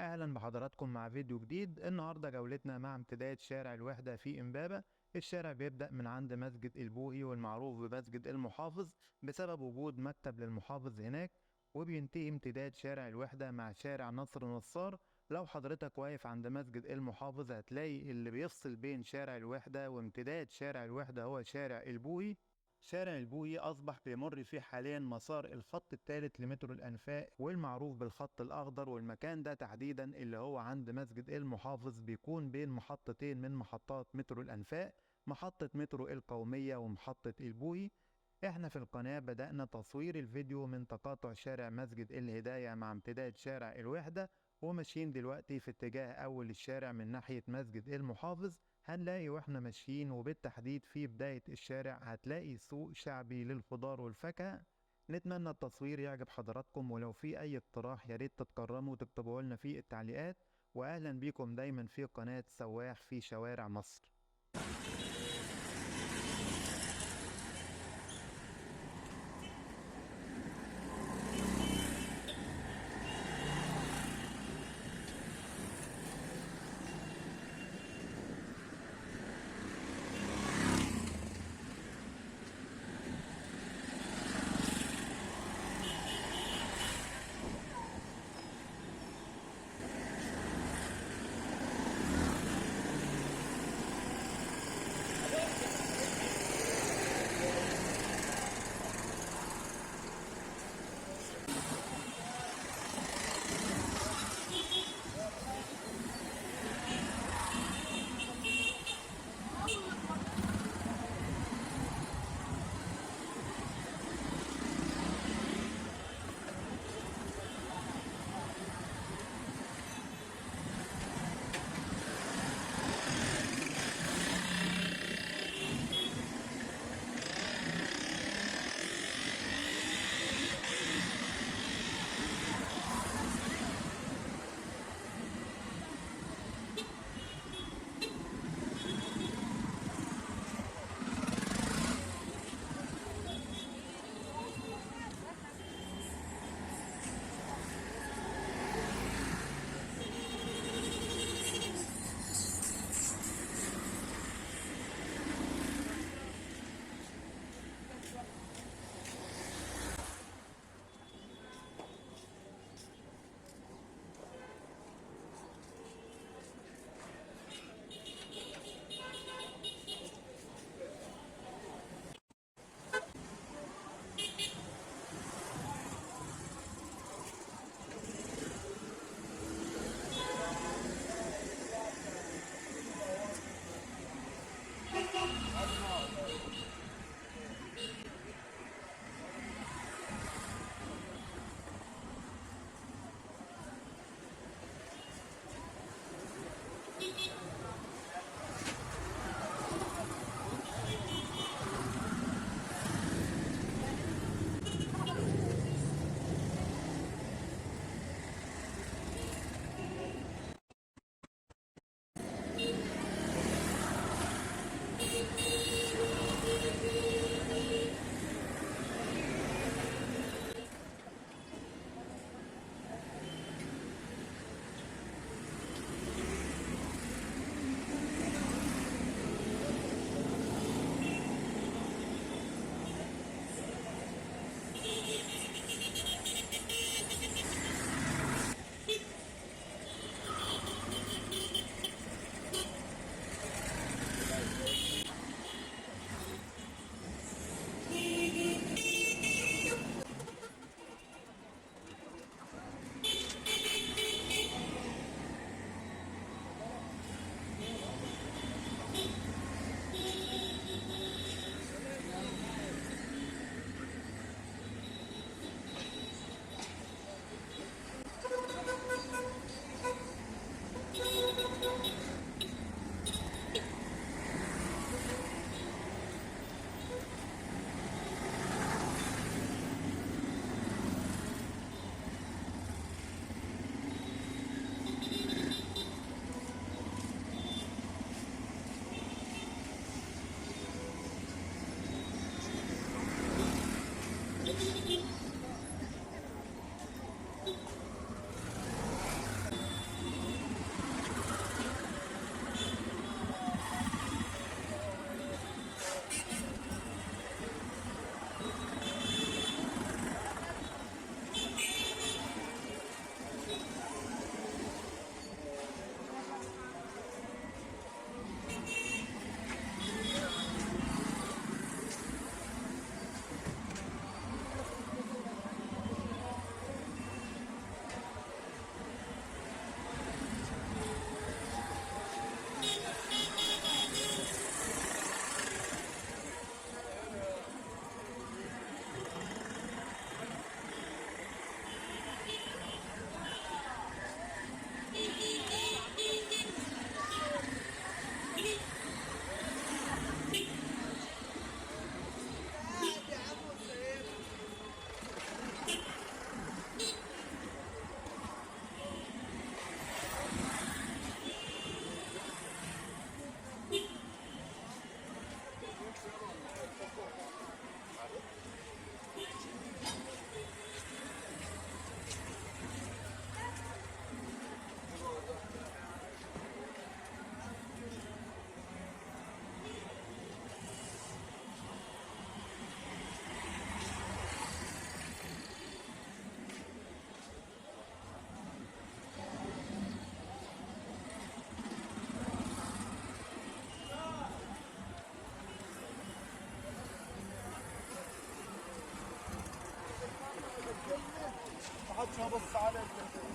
اهلا بحضراتكم مع فيديو جديد. النهارده جولتنا مع امتداد شارع الوحدة في امبابة. الشارع بيبدأ من عند مسجد البوهي والمعروف بمسجد المحافظ بسبب وجود مكتب للمحافظ هناك، وبينتهي امتداد شارع الوحدة مع شارع نصر نصار. لو حضرتك واقف عند مسجد المحافظ هتلاقي اللي بيفصل بين شارع الوحدة وامتداد شارع الوحدة هو شارع البوهي. شارع البوهي أصبح بيمر فيه حاليا مسار الخط الثالث لمترو الأنفاق والمعروف بالخط الأخضر، والمكان ده تحديدا اللي هو عند مسجد المحافظ بيكون بين محطتين من محطات مترو الأنفاق، محطة مترو القومية ومحطة البوهي. احنا في القناة بدأنا تصوير الفيديو من تقاطع شارع مسجد الهداية مع امتداد شارع الوحدة، وماشيين دلوقتي في اتجاه أول الشارع من ناحية مسجد المحافظ. هنلاقي واحنا ماشيين وبالتحديد في بداية الشارع هتلاقي سوق شعبي للخضار والفاكهة. نتمنى التصوير يعجب حضراتكم، ولو في أي اقتراح ياريت تتكرموا وتكتبوه لنا في التعليقات. وأهلا بيكم دايما في قناة سواح في شوارع مصر. شو بص عليك.